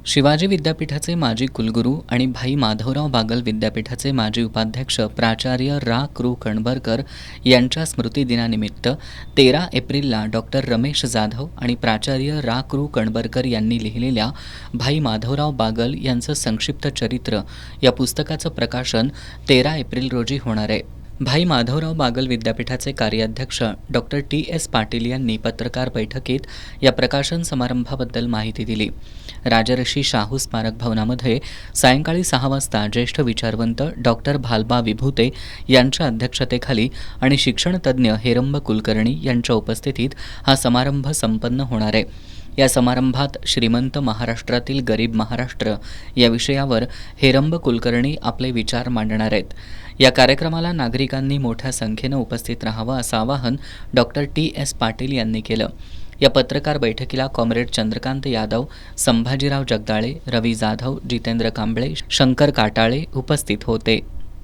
शिवाजी विद्यापीठाचे माजी कुलगुरू आणि भाई माधवराव बागल विद्यापीठाचे माजी उपाध्यक्ष प्राचार्य रा कृ कणबरकर यांच्या स्मृतिदिनानिमित्त 13 एप्रिलला डॉक्टर रमेश जाधव आणि प्राचार्य रा कृ कणबरकर यांनी लिहिलेल्या भाई माधवराव बागल यांचं संक्षिप्त चरित्र या पुस्तकाचं प्रकाशन 13 एप्रिल रोजी होणार आहे. भाई माधवराव बागल विद्यापीठाचे कार्याध्यक्ष डॉक्टर TS पाटील यांनी पत्रकार बैठकीत या प्रकाशन समारंभाबद्दल माहिती दिली. राजर्षी शाहू स्मारक भवनामध्ये सायंकाळी 6 वाजता ज्येष्ठ विचारवंत डॉक्टर भालबा विभूते यांच्या अध्यक्षतेखाली आणि शिक्षणतज्ज्ञ हेरंब कुलकर्णी यांच्या उपस्थितीत हा समारंभ संपन्न होणार आहे. या समारंभात श्रीमंत महाराष्ट्रातील गरीब महाराष्ट्र या विषयावर हेरंब कुलकर्णी आपले विचार मांडणार आहेत. या कार्यक्रमाला नागरिकांनी मोठ्या संख्येनं उपस्थित राहावं असं आवाहन डॉक्टर TS पाटील यांनी केलं. या पत्रकार बैठकीला कॉम्रेड चंद्रकांत यादव, संभाजीराव जगदाळे, रवी जाधव, जितेंद्र कांबळे, शंकर काटाळे उपस्थित होते.